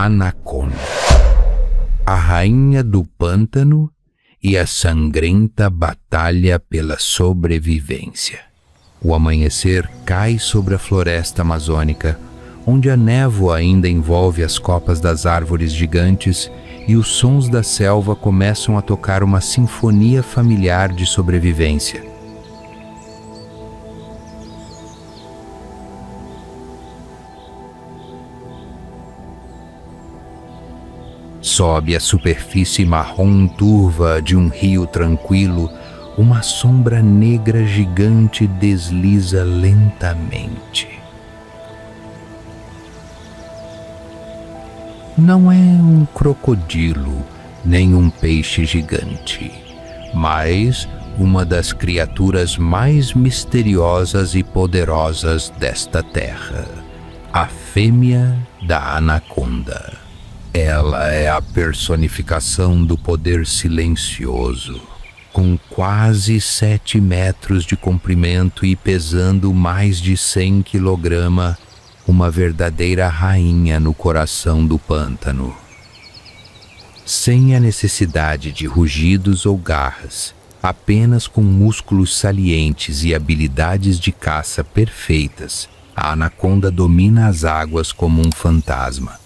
Anaconda, a rainha do pântano e a sangrenta batalha pela sobrevivência. O amanhecer cai sobre a floresta amazônica, onde a névoa ainda envolve as copas das árvores gigantes e os sons da selva começam a tocar uma sinfonia familiar de sobrevivência. Sobe a superfície marrom turva de um rio tranquilo, uma sombra negra gigante desliza lentamente. Não é um crocodilo, nem um peixe gigante, mas uma das criaturas mais misteriosas e poderosas desta terra, a fêmea da anaconda. Ela é a personificação do poder silencioso, com quase 7 metros de comprimento e pesando mais de 100 kg, uma verdadeira rainha no coração do pântano. Sem a necessidade de rugidos ou garras, apenas com músculos salientes e habilidades de caça perfeitas, a anaconda domina as águas como um fantasma.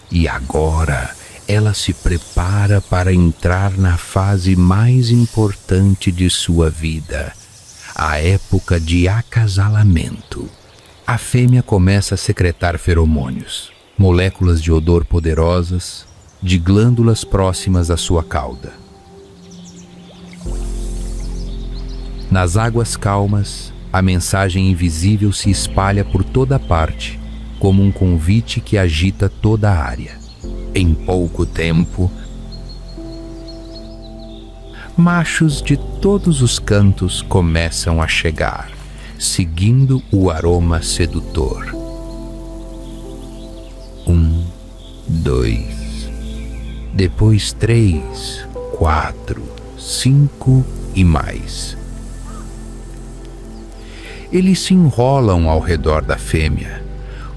E agora ela se prepara para entrar na fase mais importante de sua vida, a época de acasalamento. A fêmea começa a secretar feromônios, moléculas de odor poderosas, de glândulas próximas à sua cauda. Nas águas calmas, a mensagem invisível se espalha por toda parte, como um convite que agita toda a área. Em pouco tempo, machos de todos os cantos começam a chegar, seguindo o aroma sedutor. 1, 2, depois 3, 4, 5 e mais. Eles se enrolam ao redor da fêmea,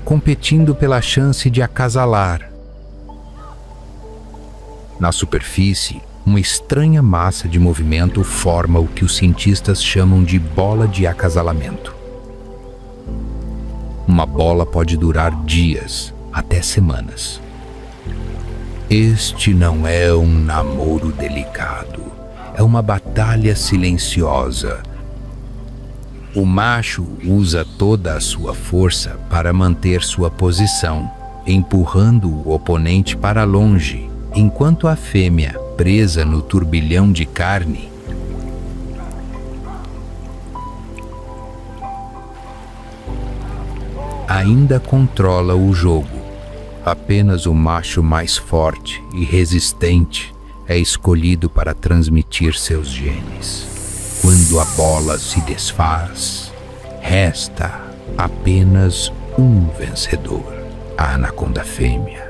competindo pela chance de acasalar. Na superfície, uma estranha massa de movimento forma o que os cientistas chamam de bola de acasalamento. Uma bola pode durar dias, até semanas. Este não é um namoro delicado, é uma batalha silenciosa. O macho usa toda a sua força para manter sua posição, empurrando o oponente para longe, enquanto a fêmea, presa no turbilhão de carne, ainda controla o jogo. Apenas o macho mais forte e resistente é escolhido para transmitir seus genes. Quando a bola se desfaz, resta apenas um vencedor, a anaconda fêmea.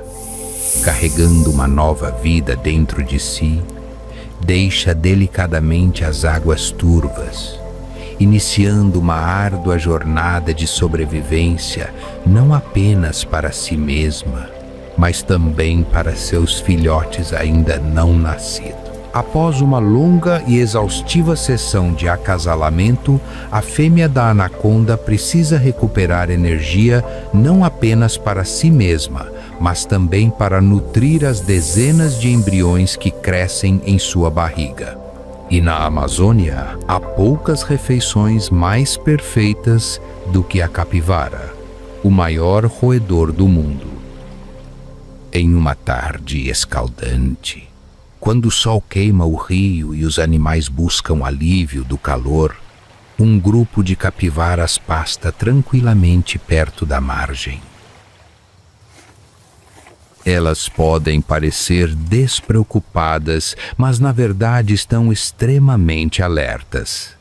Carregando uma nova vida dentro de si, deixa delicadamente as águas turvas, iniciando uma árdua jornada de sobrevivência não apenas para si mesma, mas também para seus filhotes ainda não nascidos. Após uma longa e exaustiva sessão de acasalamento, a fêmea da anaconda precisa recuperar energia não apenas para si mesma, mas também para nutrir as dezenas de embriões que crescem em sua barriga. E na Amazônia, há poucas refeições mais perfeitas do que a capivara, o maior roedor do mundo. Em uma tarde escaldante, quando o sol queima o rio e os animais buscam alívio do calor, um grupo de capivaras pasta tranquilamente perto da margem. Elas podem parecer despreocupadas, mas na verdade estão extremamente alertas.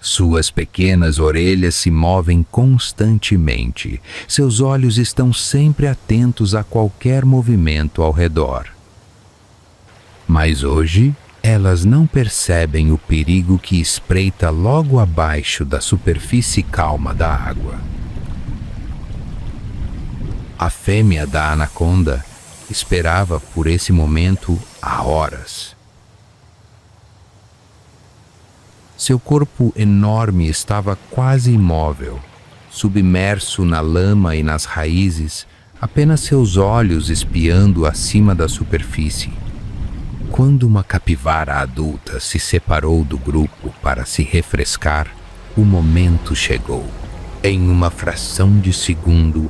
Suas pequenas orelhas se movem constantemente. Seus olhos estão sempre atentos a qualquer movimento ao redor. Mas hoje, elas não percebem o perigo que espreita logo abaixo da superfície calma da água. A fêmea da anaconda esperava por esse momento há horas. Seu corpo enorme estava quase imóvel, submerso na lama e nas raízes, apenas seus olhos espiando acima da superfície. Quando uma capivara adulta se separou do grupo para se refrescar, o momento chegou. Em uma fração de segundo,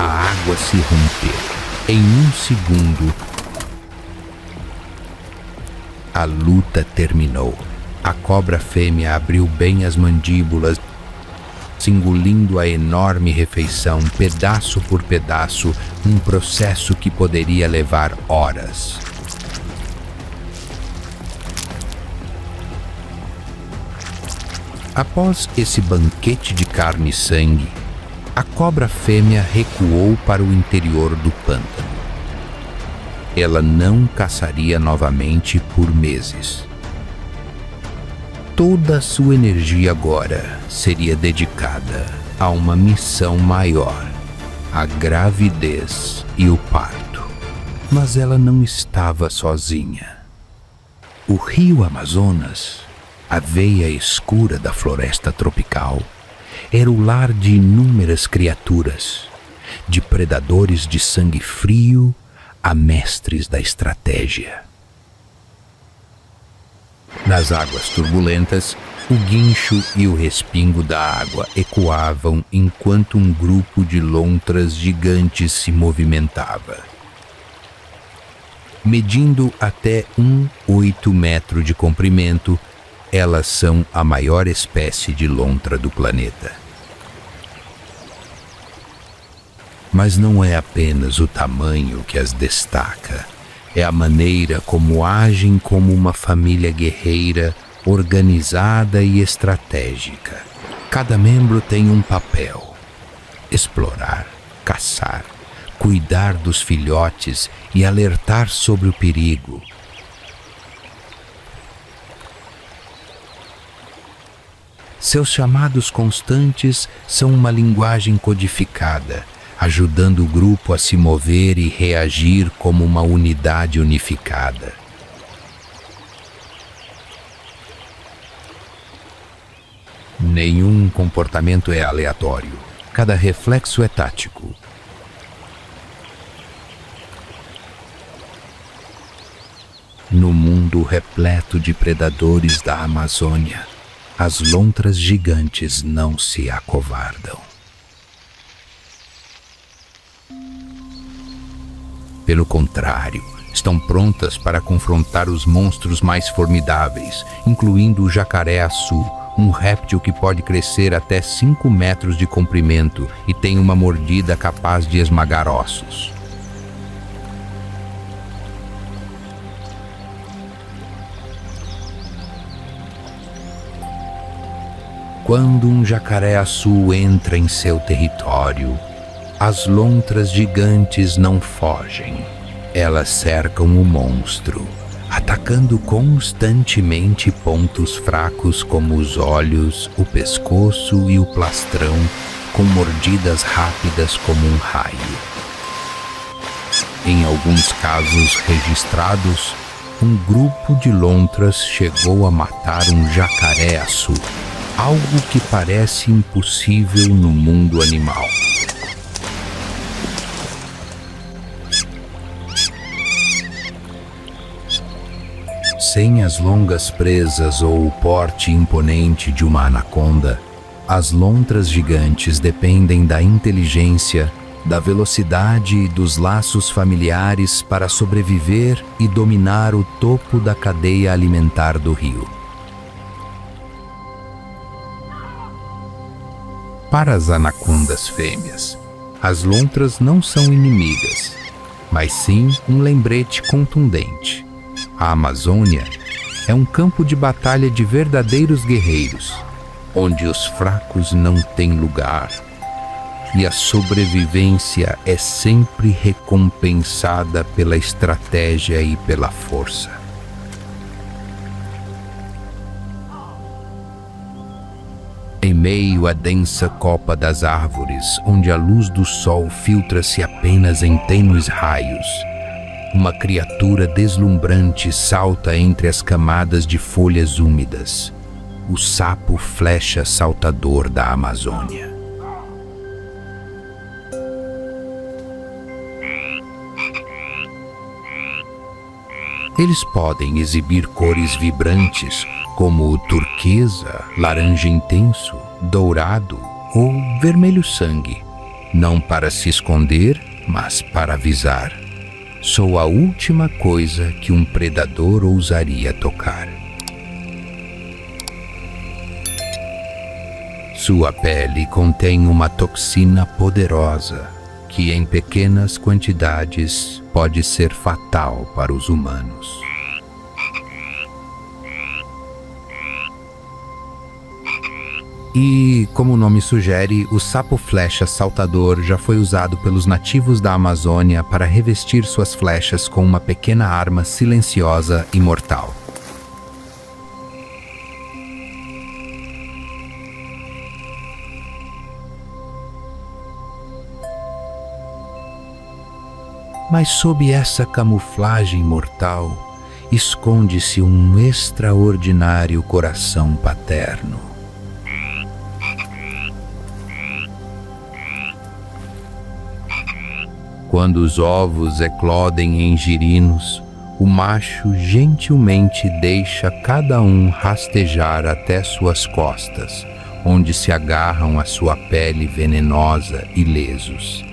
a água se rompeu. Em um segundo, a luta terminou. A cobra fêmea abriu bem as mandíbulas, engolindo a enorme refeição, pedaço por pedaço, um processo que poderia levar horas. Após esse banquete de carne e sangue, a cobra fêmea recuou para o interior do pântano. Ela não caçaria novamente por meses. Toda a sua energia agora seria dedicada a uma missão maior, a gravidez e o parto. Mas ela não estava sozinha. O rio Amazonas, a veia escura da floresta tropical, era o lar de inúmeras criaturas, de predadores de sangue frio a mestres da estratégia. Nas águas turbulentas, o guincho e o respingo da água ecoavam enquanto um grupo de lontras gigantes se movimentava. Medindo até 1,8 metros de comprimento, elas são a maior espécie de lontra do planeta. Mas não é apenas o tamanho que as destaca. É a maneira como agem como uma família guerreira, organizada e estratégica. Cada membro tem um papel: explorar, caçar, cuidar dos filhotes e alertar sobre o perigo. Seus chamados constantes são uma linguagem codificada, ajudando o grupo a se mover e reagir como uma unidade unificada. Nenhum comportamento é aleatório. Cada reflexo é tático. No mundo repleto de predadores da Amazônia, as lontras gigantes não se acovardam. Pelo contrário, estão prontas para confrontar os monstros mais formidáveis, incluindo o jacaré-açu, um réptil que pode crescer até 5 metros de comprimento e tem uma mordida capaz de esmagar ossos. Quando um jacaré-açu entra em seu território, as lontras gigantes não fogem. Elas cercam o monstro, atacando constantemente pontos fracos como os olhos, o pescoço e o plastrão, com mordidas rápidas como um raio. Em alguns casos registrados, um grupo de lontras chegou a matar um jacaré-açu, algo que parece impossível no mundo animal. Sem as longas presas ou o porte imponente de uma anaconda, as lontras gigantes dependem da inteligência, da velocidade e dos laços familiares para sobreviver e dominar o topo da cadeia alimentar do rio. Para as anacondas fêmeas, as lontras não são inimigas, mas sim um lembrete contundente. A Amazônia é um campo de batalha de verdadeiros guerreiros, onde os fracos não têm lugar e a sobrevivência é sempre recompensada pela estratégia e pela força. Em meio à densa copa das árvores, onde a luz do sol filtra-se apenas em tênues raios, uma criatura deslumbrante salta entre as camadas de folhas úmidas, o sapo flecha saltador da Amazônia. Eles podem exibir cores vibrantes, como turquesa, laranja intenso, dourado ou vermelho sangue, não para se esconder, mas para avisar. Sou a última coisa que um predador ousaria tocar. Sua pele contém uma toxina poderosa que, em pequenas quantidades, pode ser fatal para os humanos. E, como o nome sugere, o sapo flecha saltador já foi usado pelos nativos da Amazônia para revestir suas flechas com uma pequena arma silenciosa e mortal. Mas sob essa camuflagem mortal, esconde-se um extraordinário coração paterno. Quando os ovos eclodem em girinos, o macho gentilmente deixa cada um rastejar até suas costas, onde se agarram à sua pele venenosa ilesos.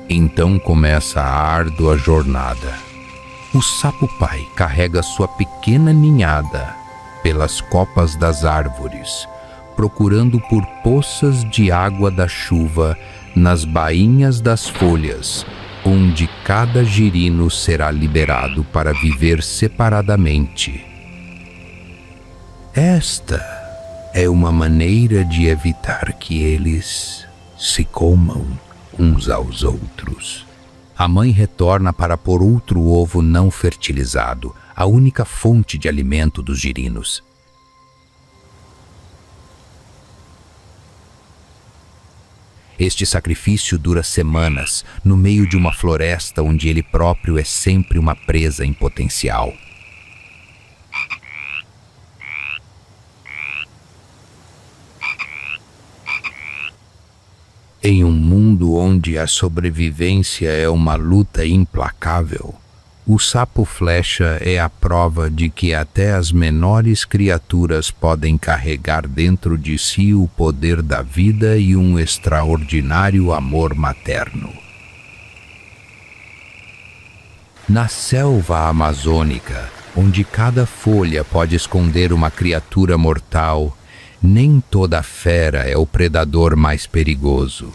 Então começa a árdua jornada. O sapo-pai carrega sua pequena ninhada pelas copas das árvores, procurando por poças de água da chuva nas bainhas das folhas, onde cada girino será liberado para viver separadamente. Esta é uma maneira de evitar que eles se comam uns aos outros. A mãe retorna para pôr outro ovo não fertilizado, a única fonte de alimento dos girinos. Este sacrifício dura semanas, no meio de uma floresta onde ele próprio é sempre uma presa em potencial. Em um mundo onde a sobrevivência é uma luta implacável, o sapo flecha é a prova de que até as menores criaturas podem carregar dentro de si o poder da vida e um extraordinário amor materno. Na selva amazônica, onde cada folha pode esconder uma criatura mortal, nem toda fera é o predador mais perigoso.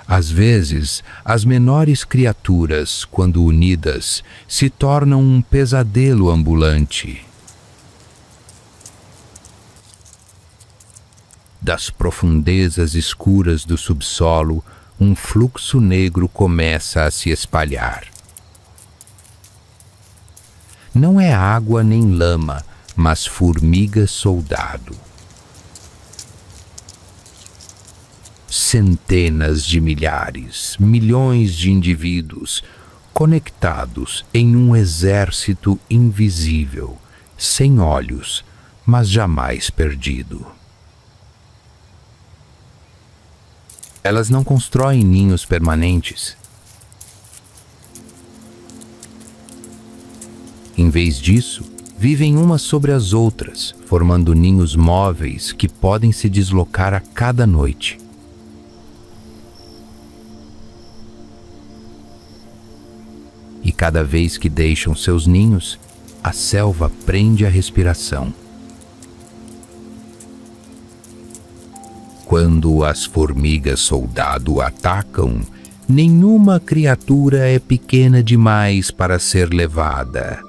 Às vezes, as menores criaturas, quando unidas, se tornam um pesadelo ambulante. Das profundezas escuras do subsolo, um fluxo negro começa a se espalhar. Não é água nem lama, mas formiga-soldado. Centenas de milhares, milhões de indivíduos conectados em um exército invisível, sem olhos, mas jamais perdido. Elas não constroem ninhos permanentes. Em vez disso, vivem umas sobre as outras, formando ninhos móveis que podem se deslocar a cada noite. E cada vez que deixam seus ninhos, a selva prende a respiração. Quando as formigas-soldado atacam, nenhuma criatura é pequena demais para ser levada,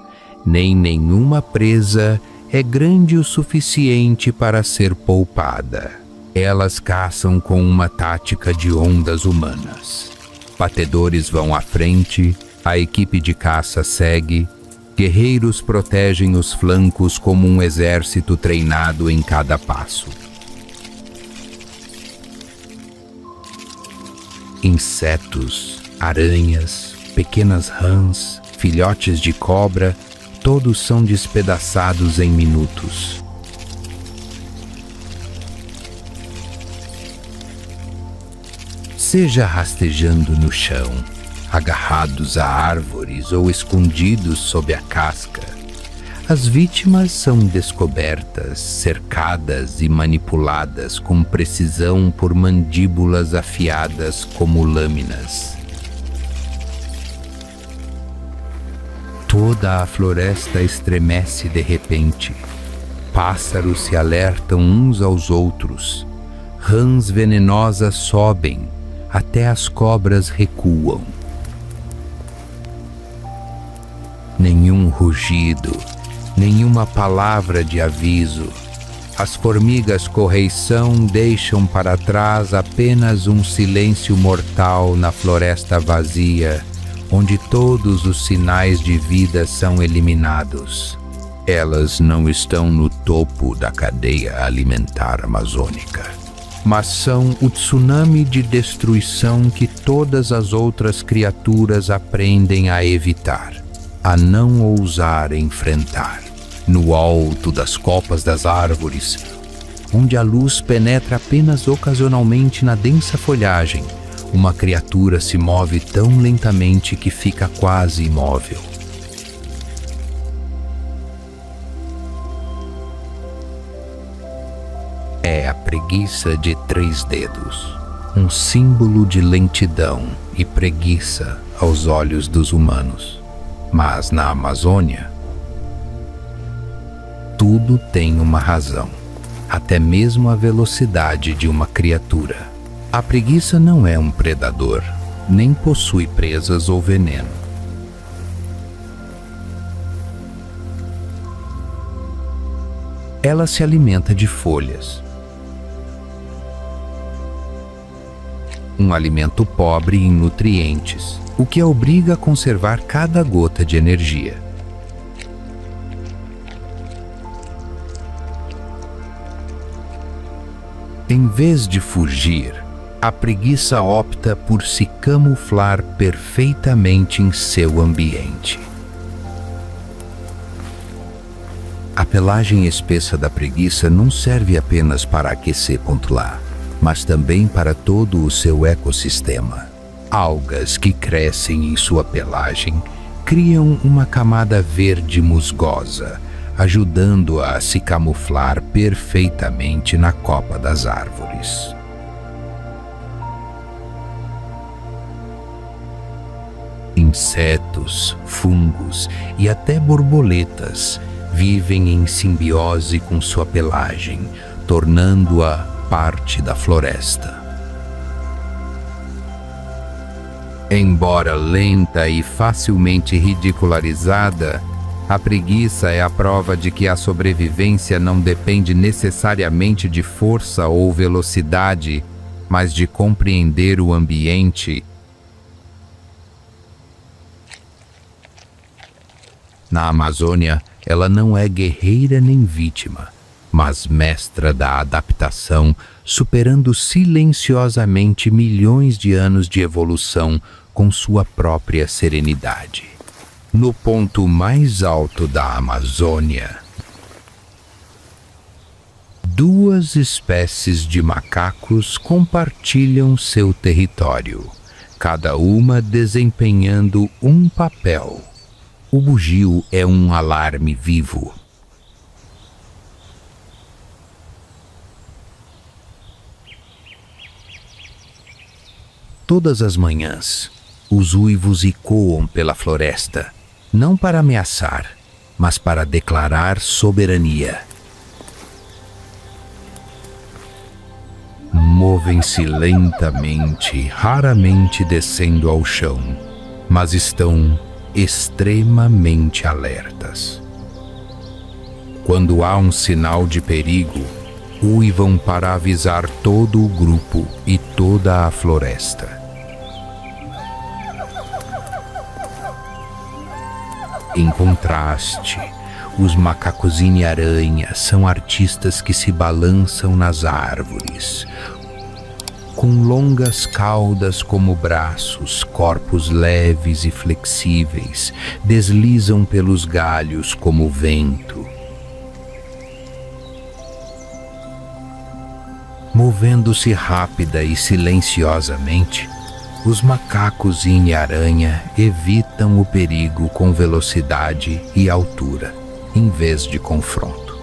nem nenhuma presa é grande o suficiente para ser poupada. Elas caçam com uma tática de ondas humanas. Batedores vão à frente, A equipe de caça segue. Guerreiros protegem os flancos como um exército treinado em cada passo. Insetos, aranhas, pequenas rãs, filhotes de cobra, todos são despedaçados em minutos. Seja rastejando no chão, agarrados a árvores ou escondidos sob a casca, as vítimas são descobertas, cercadas e manipuladas com precisão por mandíbulas afiadas como lâminas. Toda a floresta estremece de repente. Pássaros se alertam uns aos outros. Rãs venenosas sobem, até as cobras recuam. Nenhum rugido, nenhuma palavra de aviso. As formigas correição deixam para trás apenas um silêncio mortal na floresta vazia, onde todos os sinais de vida são eliminados. Elas não estão no topo da cadeia alimentar amazônica, mas são o tsunami de destruição que todas as outras criaturas aprendem a evitar, a não ousar enfrentar. No alto das copas das árvores, onde a luz penetra apenas ocasionalmente na densa folhagem, uma criatura se move tão lentamente que fica quase imóvel. É a preguiça de 3 dedos, um símbolo de lentidão e preguiça aos olhos dos humanos. Mas na Amazônia, tudo tem uma razão, até mesmo a velocidade de uma criatura. A preguiça não é um predador, nem possui presas ou veneno. Ela se alimenta de folhas, um alimento pobre em nutrientes, o que a obriga a conservar cada gota de energia. Em vez de fugir, a preguiça opta por se camuflar perfeitamente em seu ambiente. A pelagem espessa da preguiça não serve apenas para aquecer ponto lá, mas também para todo o seu ecossistema. Algas que crescem em sua pelagem criam uma camada verde musgosa, ajudando-a a se camuflar perfeitamente na copa das árvores. Insetos, fungos e até borboletas vivem em simbiose com sua pelagem, tornando-a parte da floresta. Embora lenta e facilmente ridicularizada, a preguiça é a prova de que a sobrevivência não depende necessariamente de força ou velocidade, mas de compreender o ambiente. Na Amazônia, ela não é guerreira nem vítima, mas mestra da adaptação, superando silenciosamente milhões de anos de evolução com sua própria serenidade. No ponto mais alto da Amazônia, 2 espécies de macacos compartilham seu território, cada uma desempenhando um papel. O bugio é um alarme vivo. Todas as manhãs, os uivos ecoam pela floresta, não para ameaçar, mas para declarar soberania. Movem-se lentamente, raramente descendo ao chão, mas estão extremamente alertas. Quando há um sinal de perigo, uivam para avisar todo o grupo e toda a floresta. Em contraste, os macacos-aranha são artistas que se balançam nas árvores, com longas caudas como braços, corpos leves e flexíveis, deslizam pelos galhos como vento. Movendo-se rápida e silenciosamente, os macacos aranha evitam o perigo com velocidade e altura, em vez de confronto.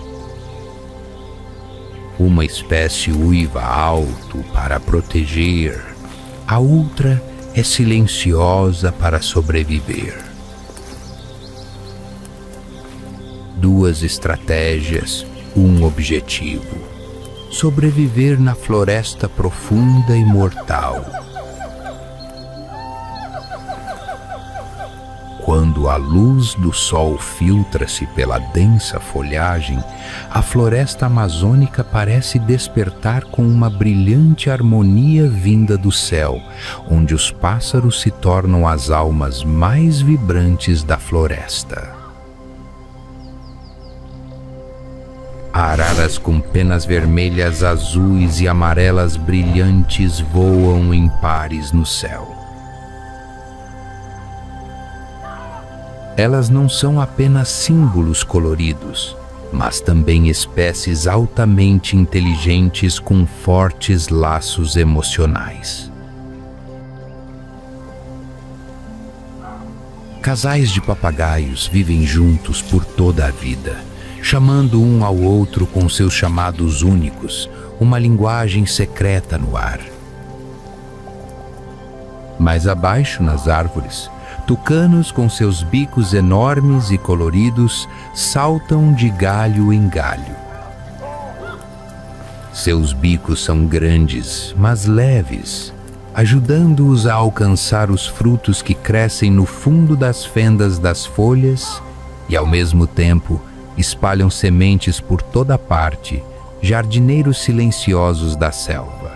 Uma espécie uiva alto para proteger, a outra é silenciosa para sobreviver. Duas estratégias, um objetivo: sobreviver na floresta profunda e mortal. Quando a luz do sol filtra-se pela densa folhagem, a floresta amazônica parece despertar com uma brilhante harmonia vinda do céu, onde os pássaros se tornam as almas mais vibrantes da floresta. Araras com penas vermelhas, azuis e amarelas brilhantes voam em pares no céu. Elas não são apenas símbolos coloridos, mas também espécies altamente inteligentes com fortes laços emocionais. Casais de papagaios vivem juntos por toda a vida, chamando um ao outro com seus chamados únicos, uma linguagem secreta no ar. Mais abaixo, nas árvores, tucanos com seus bicos enormes e coloridos saltam de galho em galho. Seus bicos são grandes, mas leves, ajudando-os a alcançar os frutos que crescem no fundo das fendas das folhas e, ao mesmo tempo, espalham sementes por toda parte, jardineiros silenciosos da selva.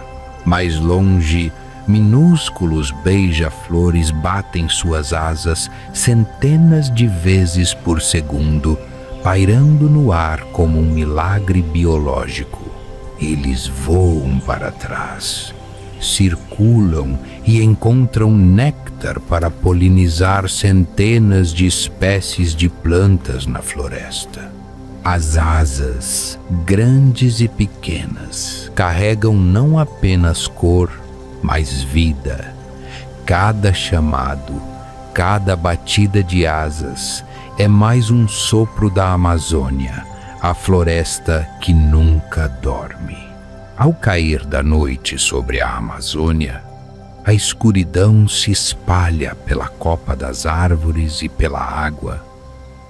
Mais longe, minúsculos beija-flores batem suas asas centenas de vezes por segundo, pairando no ar como um milagre biológico. Eles voam para trás, circulam e encontram néctar para polinizar centenas de espécies de plantas na floresta. As asas, grandes e pequenas, carregam não apenas cor, mas vida. Cada chamado, cada batida de asas é mais um sopro da Amazônia, a floresta que nunca dorme. Ao cair da noite sobre a Amazônia, a escuridão se espalha pela copa das árvores e pela água,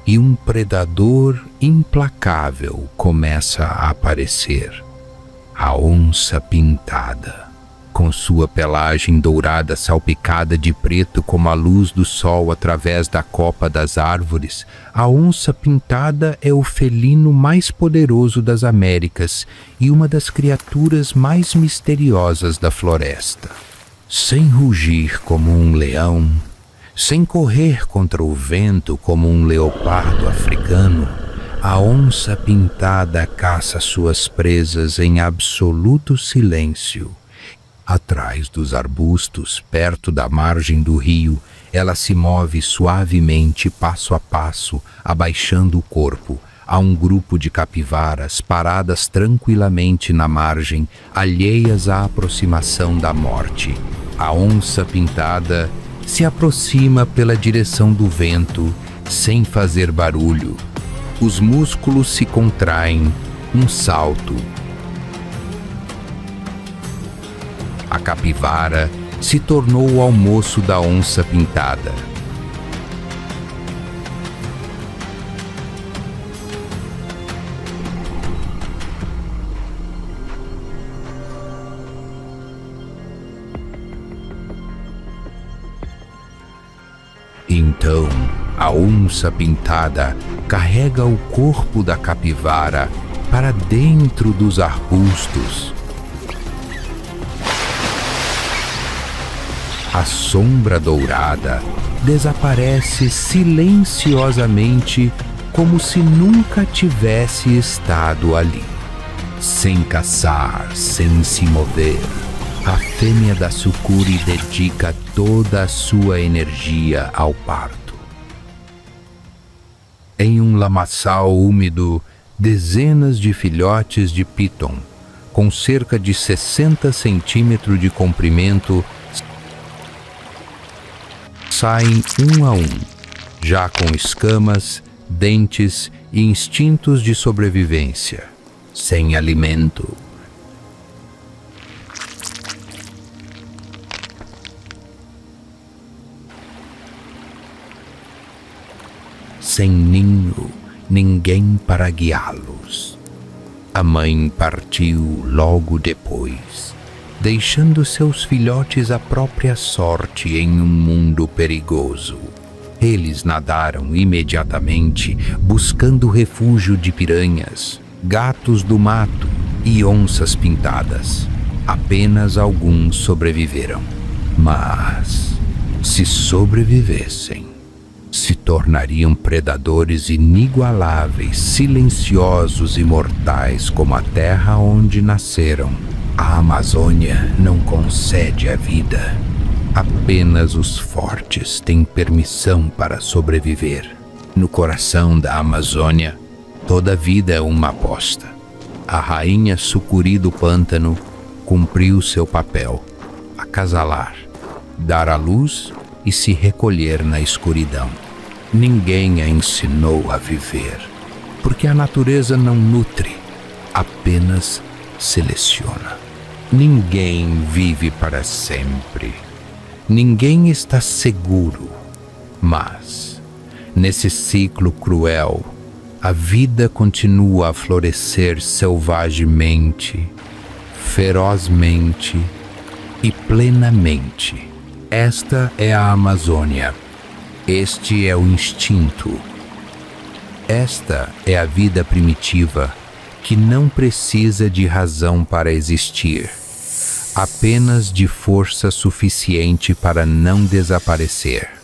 e um predador implacável começa a aparecer: a onça pintada. Com sua pelagem dourada salpicada de preto como a luz do sol através da copa das árvores, a onça pintada é o felino mais poderoso das Américas e uma das criaturas mais misteriosas da floresta. Sem rugir como um leão, sem correr contra o vento como um leopardo africano, a onça pintada caça suas presas em absoluto silêncio. Atrás dos arbustos, perto da margem do rio, ela se move suavemente, passo a passo, abaixando o corpo, a um grupo de capivaras paradas tranquilamente na margem, alheias à aproximação da morte. A onça pintada se aproxima pela direção do vento, sem fazer barulho. Os músculos se contraem, um salto. A capivara se tornou o almoço da onça pintada. Então, a onça pintada carrega o corpo da capivara para dentro dos arbustos. A sombra dourada desaparece silenciosamente como se nunca tivesse estado ali. Sem caçar, sem se mover, a fêmea da sucuri dedica toda a sua energia ao parto. Em um lamaçal úmido, dezenas de filhotes de piton, com cerca de 60 centímetros de comprimento, saem um a um, já com escamas, dentes e instintos de sobrevivência, sem alimento. Sem ninho, ninguém para guiá-los. A mãe partiu logo depois, deixando seus filhotes à própria sorte em um mundo perigoso. Eles nadaram imediatamente, buscando refúgio de piranhas, gatos do mato e onças pintadas. Apenas alguns sobreviveram. Mas, se sobrevivessem, se tornariam predadores inigualáveis, silenciosos e mortais como a terra onde nasceram. A Amazônia não concede a vida. Apenas os fortes têm permissão para sobreviver. No coração da Amazônia, toda vida é uma aposta. A rainha sucuri do pântano cumpriu seu papel: acasalar, dar à luz e se recolher na escuridão. Ninguém a ensinou a viver, porque a natureza não nutre, apenas seleciona. Ninguém vive para sempre. Ninguém está seguro. Mas, nesse ciclo cruel, a vida continua a florescer selvagemente, ferozmente e plenamente. Esta é a Amazônia. Este é o instinto. Esta é a vida primitiva, que não precisa de razão para existir, apenas de força suficiente para não desaparecer.